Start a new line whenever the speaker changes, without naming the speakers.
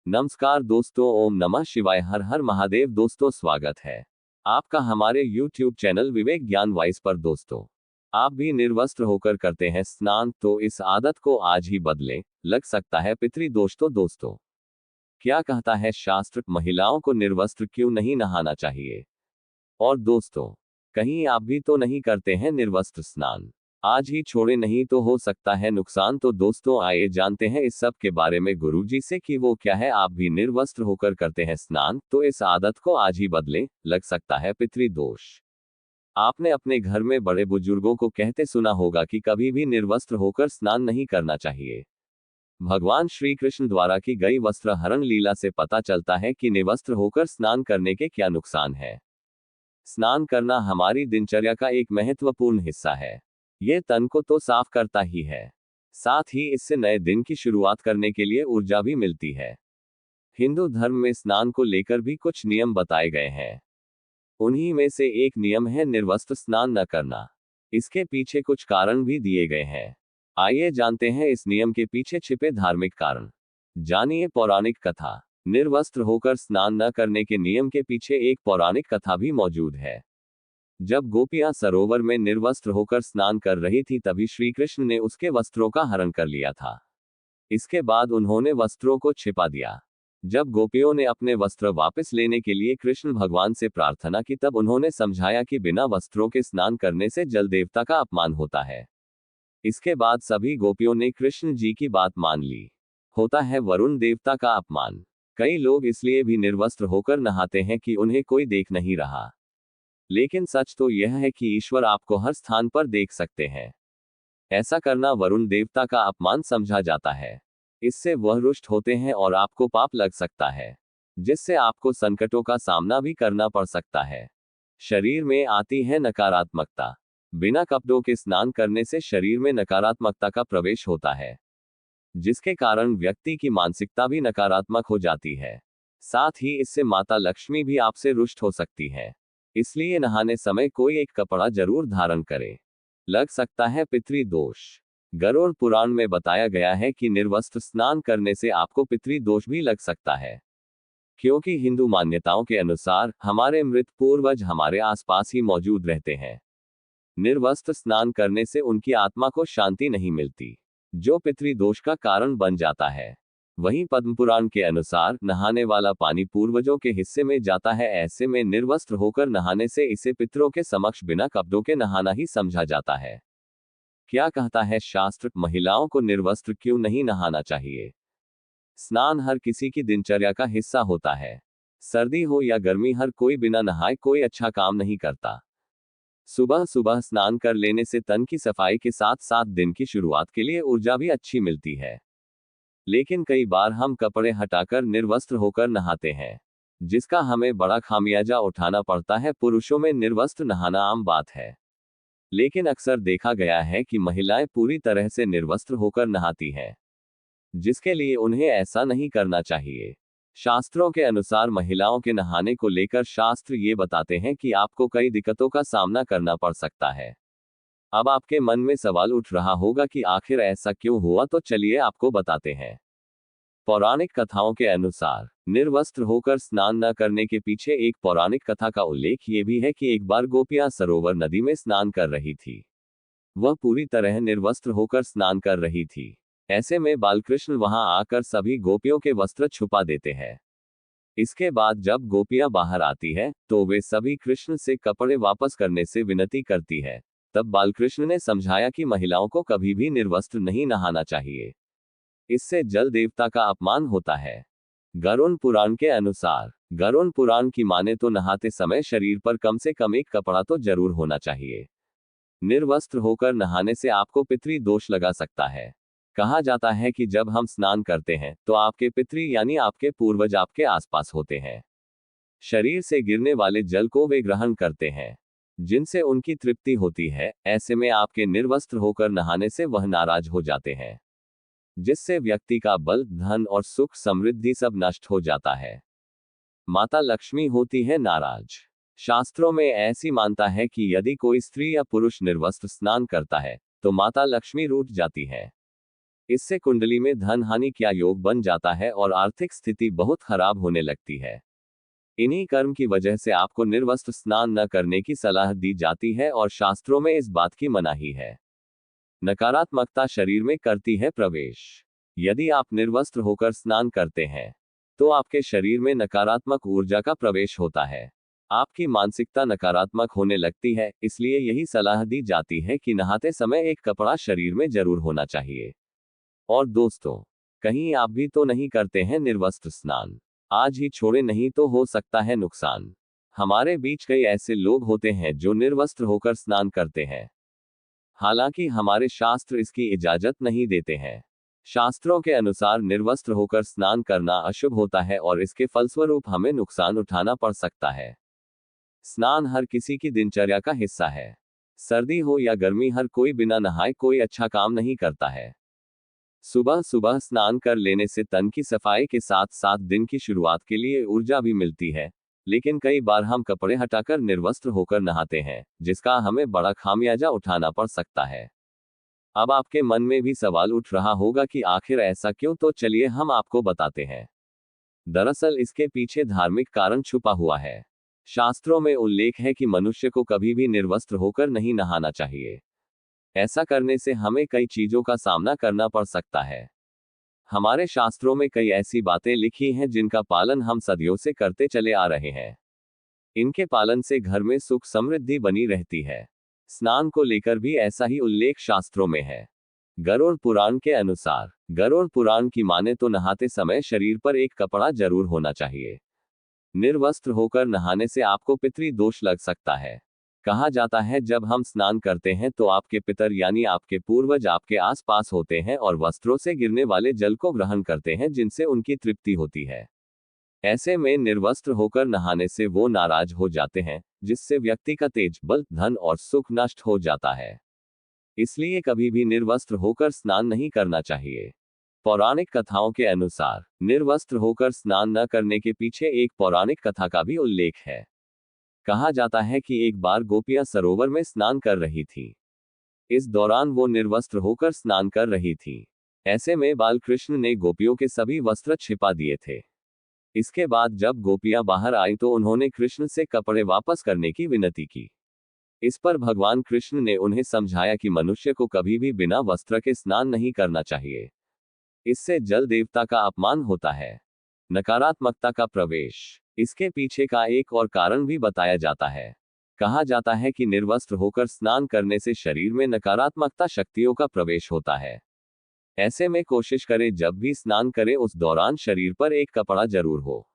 नमस्कार दोस्तों, ओम नमः शिवाय, हर हर महादेव। दोस्तों, स्वागत है आपका हमारे YouTube चैनल विवेक ज्ञान वाइस पर। दोस्तों, आप भी निर्वस्त्र होकर करते हैं स्नान, तो इस आदत को आज ही बदलें, लग सकता है पितृदोष। तो दोस्तों, क्या कहता है शास्त्र, महिलाओं को निर्वस्त्र क्यों नहीं नहाना चाहिए? और दोस्तों, कहीं आप भी तो नहीं करते हैं निर्वस्त्र स्नान? आज ही छोड़े, नहीं तो हो सकता है नुकसान। तो दोस्तों, आइए जानते हैं इस सब के बारे में गुरुजी से कि वो क्या है। आप भी निर्वस्त्र होकर करते हैं स्नान, तो इस आदत को आज ही बदलें, लग सकता है पितृदोष। आपने अपने घर में बड़े बुजुर्गों को कहते सुना होगा कि कभी भी निर्वस्त्र होकर स्नान नहीं करना चाहिए। भगवान श्री कृष्ण द्वारा की गई वस्त्र हरण लीला से पता चलता है कि निर्वस्त्र होकर स्नान करने के क्या नुकसान है। स्नान करना हमारी दिनचर्या का एक महत्वपूर्ण हिस्सा है। ये तन को तो साफ करता ही है, साथ ही इससे नए दिन की शुरुआत करने के लिए ऊर्जा भी मिलती है। हिंदू धर्म में स्नान को लेकर भी कुछ नियम बताए गए हैं। उन्हीं में से एक नियम है निर्वस्त्र स्नान न करना। इसके पीछे कुछ कारण भी दिए गए हैं। आइए जानते हैं इस नियम के पीछे छिपे धार्मिक कारण। जानिए पौराणिक कथा। निर्वस्त्र होकर स्नान न करने के नियम के पीछे एक पौराणिक कथा भी मौजूद है। जब गोपियां सरोवर में निर्वस्त्र होकर स्नान कर रही थी, तभी श्री कृष्ण ने उसके वस्त्रों का हरण कर लिया था। इसके बाद उन्होंने वस्त्रों को छिपा दिया। जब गोपियों ने अपने वस्त्र वापस लेने के लिए कृष्ण भगवान से प्रार्थना की, तब उन्होंने समझाया कि बिना वस्त्रों के स्नान करने से जल देवता का अपमान होता है। इसके बाद सभी गोपियों ने कृष्ण जी की बात मान ली। होता है वरुण देवता का अपमान। कई लोग इसलिए भी निर्वस्त्र होकर नहाते हैं कि उन्हें कोई देख नहीं रहा। लेकिन सच तो यह है कि ईश्वर आपको हर स्थान पर देख सकते हैं। ऐसा करना वरुण देवता का अपमान समझा जाता है। इससे वह रुष्ट होते हैं और आपको पाप लग सकता है, जिससे आपको संकटों का सामना भी करना पड़ सकता है। शरीर में आती है नकारात्मकता। बिना कपड़ों के स्नान करने से शरीर में नकारात्मकता का प्रवेश होता है, जिसके कारण व्यक्ति की मानसिकता भी नकारात्मक हो जाती है। साथ ही इससे माता लक्ष्मी भी आपसे रुष्ट हो सकती है। इसलिए नहाने समय कोई एक कपड़ा जरूर धारण करें, लग सकता है पितृदोष। गरुड़ पुराण में बताया गया है कि निर्वस्त्र स्नान करने से आपको पितृदोष भी लग सकता है, क्योंकि हिंदू मान्यताओं के अनुसार हमारे मृत पूर्वज हमारे आसपास ही मौजूद रहते हैं। निर्वस्त्र स्नान करने से उनकी आत्मा को शांति नहीं मिलती, जो पितृदोष का कारण बन जाता है। वहीं पद्मपुराण के अनुसार नहाने वाला पानी पूर्वजों के हिस्से में जाता है। ऐसे में निर्वस्त्र होकर नहाने से इसे पितरों के समक्ष बिना कपड़ों के नहाना ही समझा जाता है। क्या कहता है शास्त्र, महिलाओं को निर्वस्त्र क्यों नहीं नहाना चाहिए? स्नान हर किसी की दिनचर्या का हिस्सा होता है। सर्दी हो या गर्मी, हर कोई बिना नहाए कोई अच्छा काम नहीं करता। सुबह सुबह स्नान कर लेने से तन की सफाई के साथ साथ दिन की शुरुआत के लिए ऊर्जा भी अच्छी मिलती है। लेकिन कई बार हम कपड़े हटाकर निर्वस्त्र होकर नहाते हैं, जिसका हमें बड़ा खामियाजा उठाना पड़ता है। पुरुषों में निर्वस्त्र नहाना आम बात है, लेकिन अक्सर देखा गया है कि महिलाएं पूरी तरह से निर्वस्त्र होकर नहाती हैं, जिसके लिए उन्हें ऐसा नहीं करना चाहिए। शास्त्रों के अनुसार महिलाओं के नहाने को लेकर शास्त्र ये बताते हैं कि आपको कई दिक्कतों का सामना करना पड़ सकता है। अब आपके मन में सवाल उठ रहा होगा कि आखिर ऐसा क्यों हुआ, तो चलिए आपको बताते हैं। पौराणिक कथाओं के अनुसार निर्वस्त्र होकर स्नान न करने के पीछे एक पौराणिक कथा का उल्लेख ये भी है कि एक बार गोपियां सरोवर नदी में स्नान कर रही थी। वह पूरी तरह निर्वस्त्र होकर स्नान कर रही थी। ऐसे में बालकृष्ण वहां आकर सभी गोपियों के वस्त्र छुपा देते हैं। इसके बाद जब गोपियां बाहर आती है, तो वे सभी कृष्ण से कपड़े वापस करने से विनती करती है। तब बालकृष्ण ने समझाया कि महिलाओं को कभी भी निर्वस्त्र नहीं नहाना चाहिए, इससे जल देवता का अपमान होता है। गरुड़ पुराण के अनुसार, गरुड़ पुराण की माने तो नहाते समय शरीर पर कम से कम एक कपड़ा तो जरूर होना चाहिए। निर्वस्त्र होकर नहाने से आपको पितृ दोष लगा सकता है। कहा जाता है कि जब हम स्नान करते हैं, तो आपके पितृ यानी आपके पूर्वज आपके आसपास होते हैं। शरीर से गिरने वाले जल को वे ग्रहण करते हैं, जिनसे उनकी तृप्ति होती है। ऐसे में आपके निर्वस्त्र होकर नहाने से वह नाराज हो जाते हैं, जिससे व्यक्ति का बल, धन और सुख समृद्धि सब नष्ट हो जाता है। माता लक्ष्मी होती है नाराज। शास्त्रों में ऐसी मानता है कि यदि कोई स्त्री या पुरुष निर्वस्त्र स्नान करता है, तो माता लक्ष्मी रूठ जाती है। इससे कुंडली में धन हानि का योग बन जाता है और आर्थिक स्थिति बहुत खराब होने लगती है। इन्हीं कर्म की वजह से आपको निर्वस्त्र स्नान न करने की सलाह दी जाती है और शास्त्रों में इस बात की मनाही है। नकारात्मकता शरीर में करती है प्रवेश। यदि आप निर्वस्त्र होकर स्नान करते हैं तो आपके शरीर में नकारात्मक ऊर्जा का प्रवेश होता है। आपकी मानसिकता नकारात्मक होने लगती है, इसलिए यही सलाह दी जाती है कि नहाते समय एक कपड़ा शरीर में जरूर होना चाहिए। और दोस्तों, कहीं आप भी तो नहीं करते हैं निर्वस्त्र स्नान? आज ही छोड़े, नहीं तो हो सकता है नुकसान। हमारे बीच कई ऐसे लोग होते हैं जो निर्वस्त्र होकर स्नान करते हैं, हालांकि हमारे शास्त्र इसकी इजाजत नहीं देते हैं। शास्त्रों के अनुसार निर्वस्त्र होकर स्नान करना अशुभ होता है और इसके फलस्वरूप हमें नुकसान उठाना पड़ सकता है। स्नान हर किसी की दिनचर्या का हिस्सा है। सर्दी हो या गर्मी, हर कोई बिना नहाए कोई अच्छा काम नहीं करता है। सुबह सुबह स्नान कर लेने से तन की सफाई के साथ साथ दिन की शुरुआत के लिए ऊर्जा भी मिलती है, लेकिन कई बार हम कपड़े हटाकर निर्वस्त्र होकर नहाते हैं, जिसका हमें बड़ा खामियाजा उठाना पड़ सकता है। अब आपके मन में भी सवाल उठ रहा होगा कि आखिर ऐसा क्यों, तो चलिए हम आपको बताते हैं। दरअसल इसके पीछे धार्मिक कारण छुपा हुआ है। शास्त्रों में उल्लेख है कि मनुष्य को कभी भी निर्वस्त्र होकर नहीं नहाना चाहिए। ऐसा करने से हमें कई चीजों का सामना करना पड़ सकता है। हमारे शास्त्रों में कई ऐसी बातें लिखी हैं जिनका पालन हम सदियों से करते चले आ रहे हैं। इनके पालन से घर में सुख समृद्धि बनी रहती है। स्नान को लेकर भी ऐसा ही उल्लेख शास्त्रों में है। गरुड़ पुराण के अनुसार, गरुड़ पुराण की माने तो नहाते समय शरीर पर एक कपड़ा जरूर होना चाहिए। निर्वस्त्र होकर नहाने से आपको पितृ दोष लग सकता है। कहा जाता है जब हम स्नान करते हैं तो आपके पितर यानी आपके पूर्वज आपके आसपास होते हैं और वस्त्रों से गिरने वाले जल को ग्रहण करते हैं, जिनसे उनकी तृप्ति होती है। ऐसे में निर्वस्त्र होकर नहाने से वो नाराज हो जाते हैं, जिससे व्यक्ति का तेज, बल, धन और सुख नष्ट हो जाता है। इसलिए कभी भी निर्वस्त्र होकर स्नान नहीं करना चाहिए। पौराणिक कथाओं के अनुसार निर्वस्त्र होकर स्नान न करने के पीछे एक पौराणिक कथा का भी उल्लेख है। कहा जाता है कि एक बार गोपियां सरोवर में स्नान कर रही थी। इस दौरान वो निर्वस्त्र होकर स्नान कर रही थी। ऐसे में बाल कृष्ण ने गोपियों के सभी वस्त्र छिपा दिए थे। इसके बाद जब गोपियां बाहर आई तो उन्होंने कृष्ण से कपड़े वापस करने की विनती की। इस पर भगवान कृष्ण ने उन्हें समझाया कि मनुष्य को कभी भी बिना वस्त्र के स्नान नहीं करना चाहिए। इससे जल देवता का अपमान होता है। नकारात्मकता का प्रवेश, इसके पीछे का एक और कारण भी बताया जाता है। कहा जाता है कि निर्वस्त्र होकर स्नान करने से शरीर में नकारात्मकता शक्तियों का प्रवेश होता है। ऐसे में कोशिश करें जब भी स्नान करें उस दौरान शरीर पर एक कपड़ा जरूर हो।